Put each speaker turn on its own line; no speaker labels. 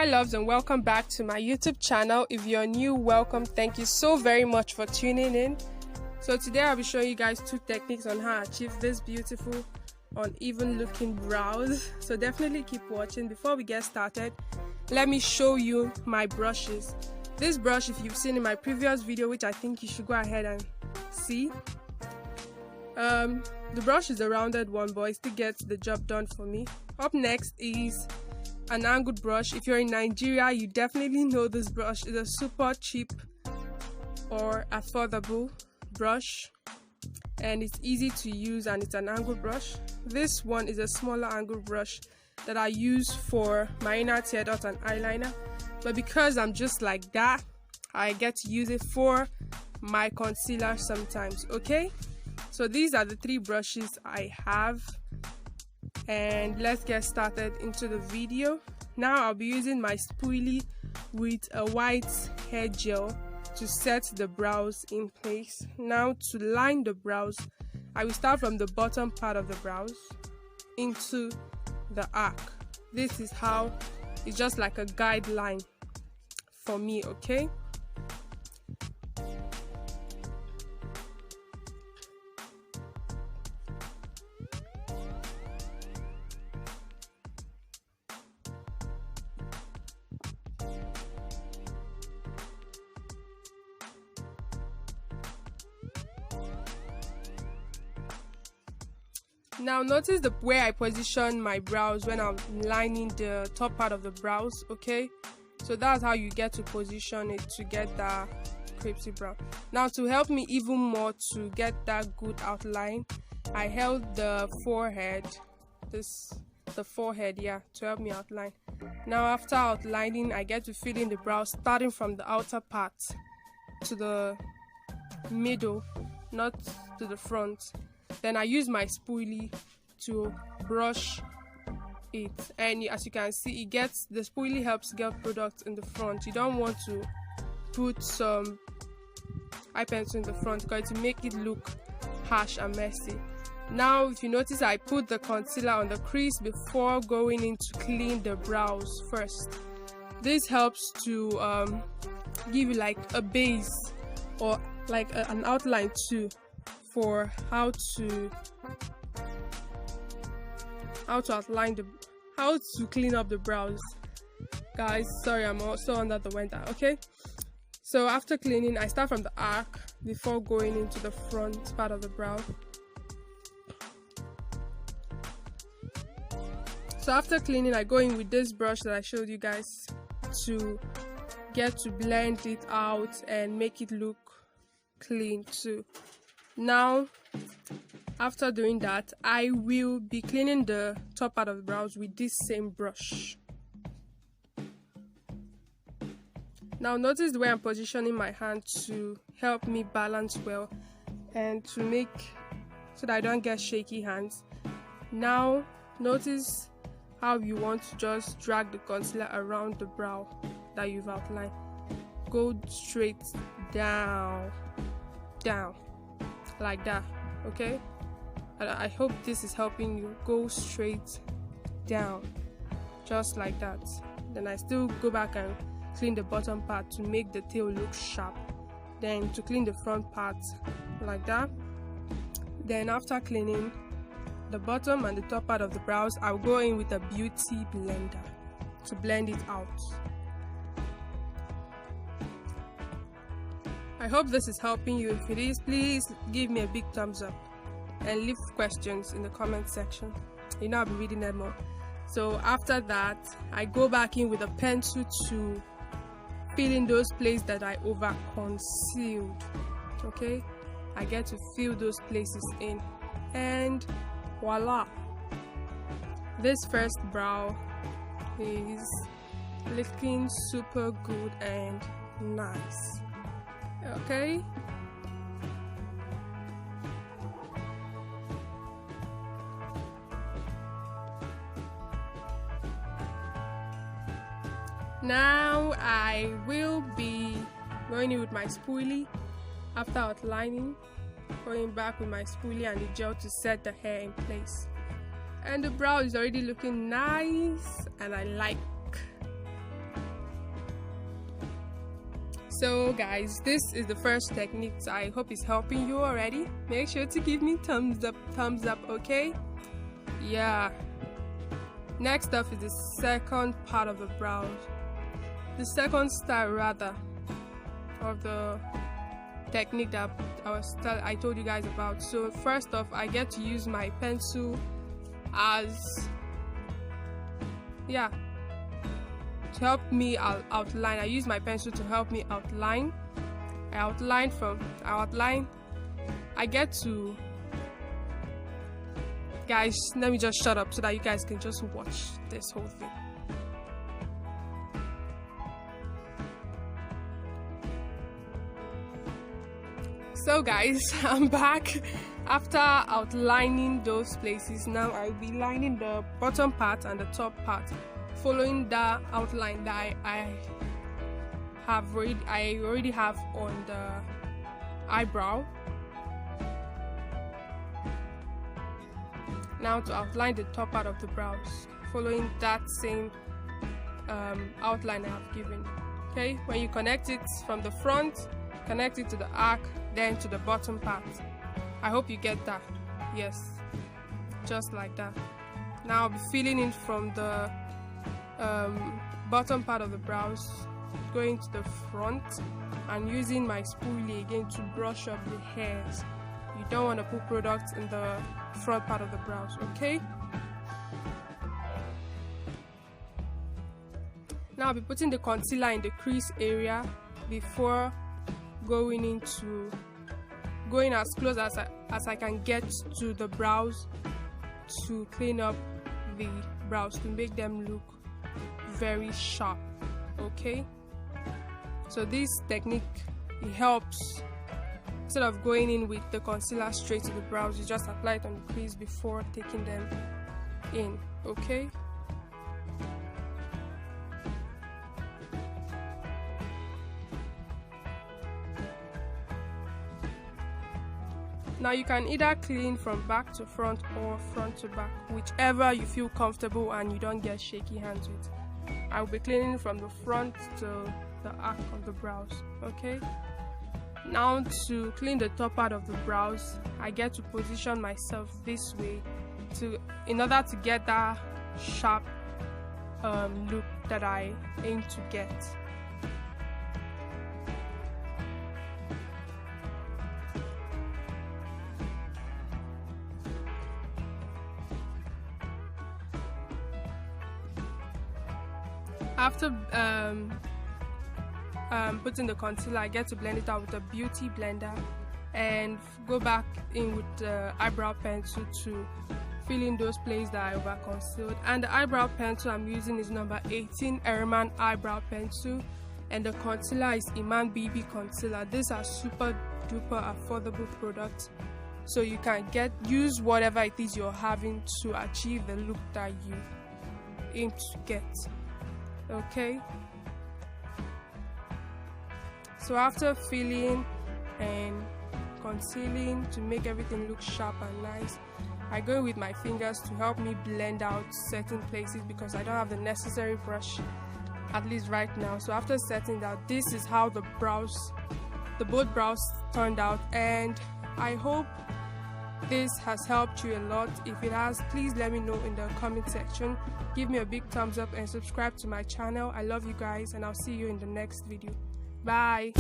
my loves, and welcome back to my YouTube channel. If you're new, welcome. Thank you so very much for tuning in. So today I'll be showing you guys two techniques on how to achieve this beautiful uneven looking brows. So definitely keep watching. Before we get started, let me show you my brushes. This brush, if you've seen in my previous video, which I think you should go ahead and see, the brush is a rounded one, but it still gets the job done for me. Up next is an angled brush. If you're in Nigeria, you definitely know this brush. It's a super cheap or affordable brush, and it's easy to use, and it's an angled brush. This one is a smaller angled brush that I use for my inner tear dot and eyeliner, but because I'm just like that, I get to use it for my concealer sometimes. Okay, so these are the three brushes I have, and let's get started into the video. Now I'll be using my spoolie with a white hair gel to set the brows in place. Now to line the brows, I will start from the bottom part of the brows into the arc. This is how it's just like a guideline for me, okay? Now notice the way I position my brows when I'm lining the top part of the brows, okay? So that's how you get to position it to get that crepey brow. Now to help me even more to get that good outline, I held the forehead, the forehead, yeah, to help me outline. Now after outlining, I get to fill in the brows starting from the outer part to the middle, not to the front. Then I use my spoolie to brush it, and as you can see, the spoolie helps get product in the front. You don't want to put some eye pencil in the front because it will make it look harsh and messy. Now if you notice, I put the concealer on the crease before going in to clean the brows first. This helps to give you like a base or like an outline too for how to clean up the brows. Guys, sorry, I'm also under the weather. Okay, so after cleaning, I start from the arc before going into the front part of the brow. So after cleaning, I go in with this brush that I showed you guys to get to blend it out and make it look clean too. Now after doing that, I will be cleaning the top part of the brows with this same brush. Now notice the way I'm positioning my hand to help me balance well and to make so that I don't get shaky hands. Now notice how you want to just drag the concealer around the brow that you've outlined. Go straight down like that, okay? And I hope this is helping you. Go straight down just like that. Then I still go back and clean the bottom part to make the tail look sharp, then to clean the front part like that. Then after cleaning the bottom and the top part of the brows, I'll go in with a beauty blender to blend it out. I hope this is helping you. If it is, please give me a big thumbs up and leave questions in the comment section. You know I'll be reading them more. So after that, I go back in with a pencil to fill in those places that I over concealed. Okay, I get to fill those places in, and voila, this first brow is looking super good and nice. Okay, now I will be going in with my spoolie after outlining, going back with my spoolie and the gel to set the hair in place. And the brow is already looking nice, and I like So guys, this is the first technique. So I hope it's helping you already. Make sure to give me thumbs up, okay? Yeah. Next up is the second part of the brows. The second style rather of the technique that I told you guys about. So first off, I get to use my pencil as to help me outline. I use my pencil to help me outline. I get to, guys, let me just shut up so that you guys can just watch this whole thing. So guys, I'm back after outlining those places. Now I'll be lining the bottom part and the top part, following the outline that I already have on the eyebrow. Now to outline the top part of the brows, following that same outline I have given. Okay, when you connect it from the front, connect it to the arc, then to the bottom part. I hope you get that. Yes, just like that. Now I'll be filling in from the bottom part of the brows, going to the front, and using my spoolie again to brush up the hairs. You don't want to put product in the front part of the brows, okay? Now I'll be putting the concealer in the crease area before going as close as I can get to the brows to clean up the brows to make them look very sharp. Okay, so this technique, it helps. Instead of going in with the concealer straight to the brows, you just apply it on the crease before taking them in. Okay, now you can either clean from back to front or front to back, whichever you feel comfortable and you don't get shaky hands with. I will be cleaning from the front to the arc of the brows. Okay, now to clean the top part of the brows, I get to position myself this way in order to get that sharp look that I aim to get. After putting the concealer, I get to blend it out with a beauty blender and go back in with the eyebrow pencil to fill in those places that I over concealed. And the eyebrow pencil I'm using is number 18 Airman eyebrow pencil, and the concealer is Iman BB concealer. These are super duper affordable products, so you can use whatever it is you're having to achieve the look that you aim to get. Okay, so after filling and concealing to make everything look sharp and nice, I go with my fingers to help me blend out certain places because I don't have the necessary brush, at least right now. So after setting that, this is how the both brows turned out, and I hope this has helped you a lot. If it has, please let me know in the comment section. Give me a big thumbs up and subscribe to my channel. I love you guys, and I'll see you in the next video. Bye.